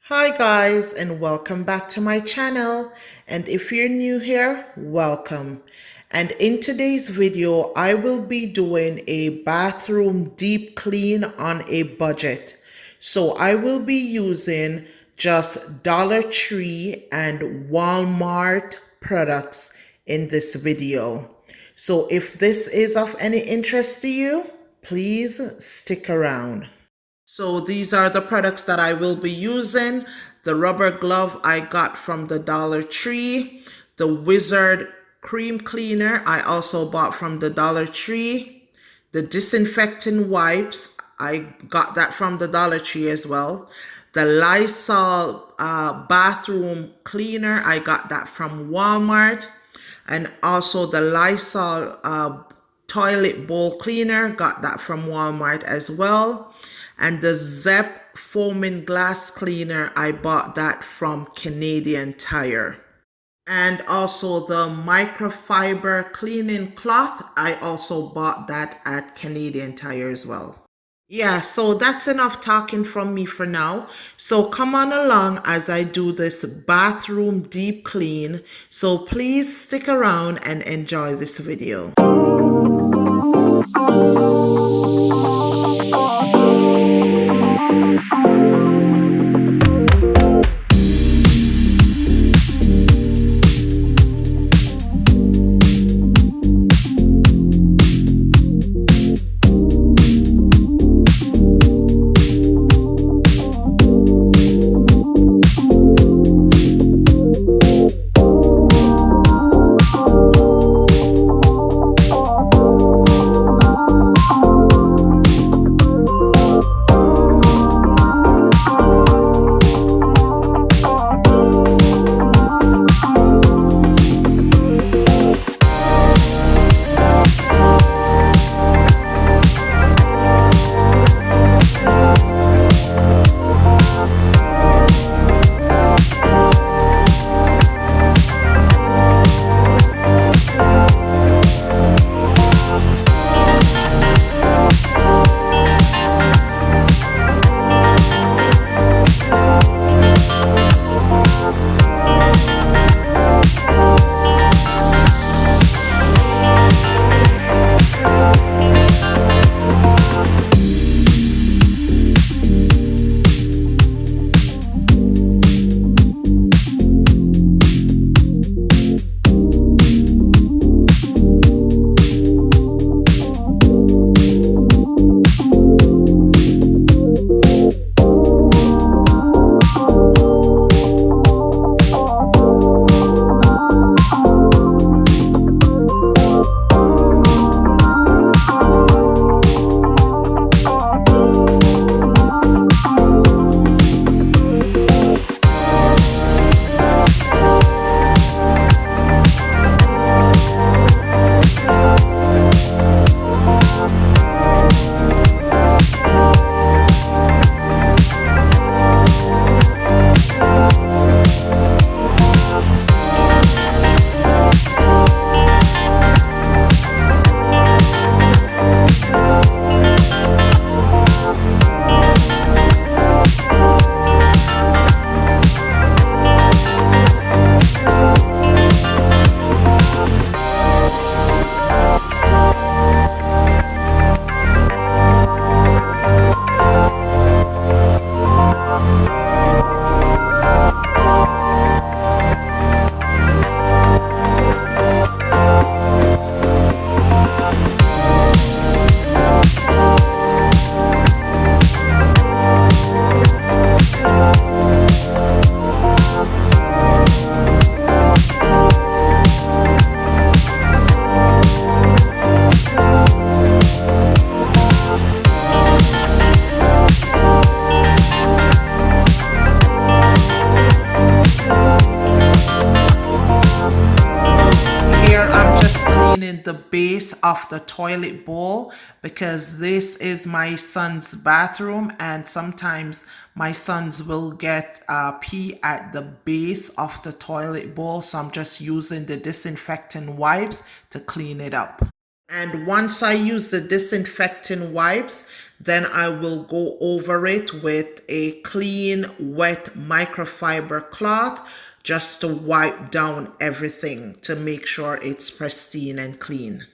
Hi guys, and welcome back to my channel. And if you're new here, welcome. And in today's video, I will be doing a bathroom deep clean on a budget. So I will be using just Dollar Tree and Walmart products in this video. So if this is of any interest to you, please stick around. So these are the products that I will be using. The rubber glove I got from the Dollar Tree. The Wizard cream cleaner I also bought from the Dollar Tree. The disinfecting wipes, I got that from the Dollar Tree as well. The Lysol bathroom cleaner, I got that from Walmart. And also the Lysol toilet bowl cleaner, got that from Walmart as well. And the Zep foaming glass cleaner, I bought that from Canadian Tire. And also the microfiber cleaning cloth, I also bought that at Canadian Tire as well. Yeah, so that's enough talking from me for now. So come on along as I do this bathroom deep clean. So please stick around and enjoy this video. The base of the toilet bowl because this is my son's bathroom and sometimes my sons will get pee at the base of the toilet bowl, so I'm just using the disinfectant wipes to clean it up. And once I use the disinfectant wipes, Then I will go over it with a clean, wet microfiber cloth just to wipe down everything to make sure it's pristine and clean.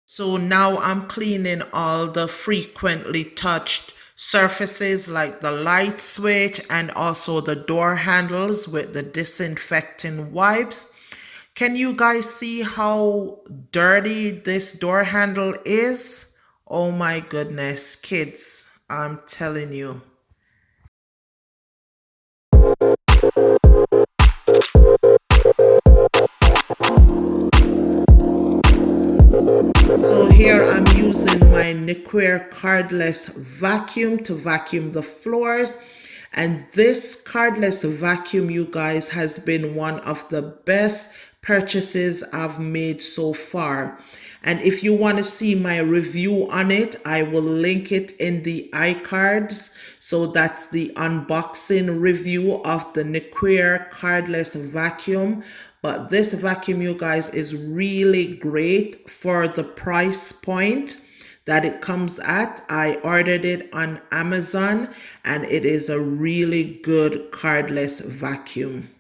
So now I'm cleaning all the frequently touched surfaces like the light switch and also the door handles with the disinfecting wipes. Can you guys see how dirty this door handle is? Oh my goodness, kids, I'm telling you. So here I'm using my Nequare cardless vacuum to vacuum the floors. And this cardless vacuum, you guys, has been one of the best purchases I've made so far. And if you want to see my review on it, I will link it in the iCards. So that's the unboxing review of the Nequeer cardless vacuum. But this vacuum, you guys, is really great for the price point that it comes at. I ordered it on Amazon and it is a really good cardless vacuum.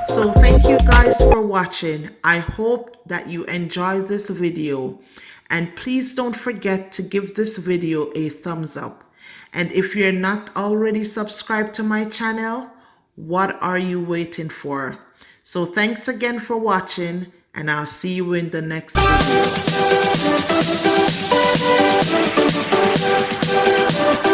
So thank you guys for watching. I hope that you enjoyed this video, and please don't forget to give this video a thumbs up. And if you're not already subscribed to my channel, what are you waiting for? So thanks again for watching, and I'll see you in the next video.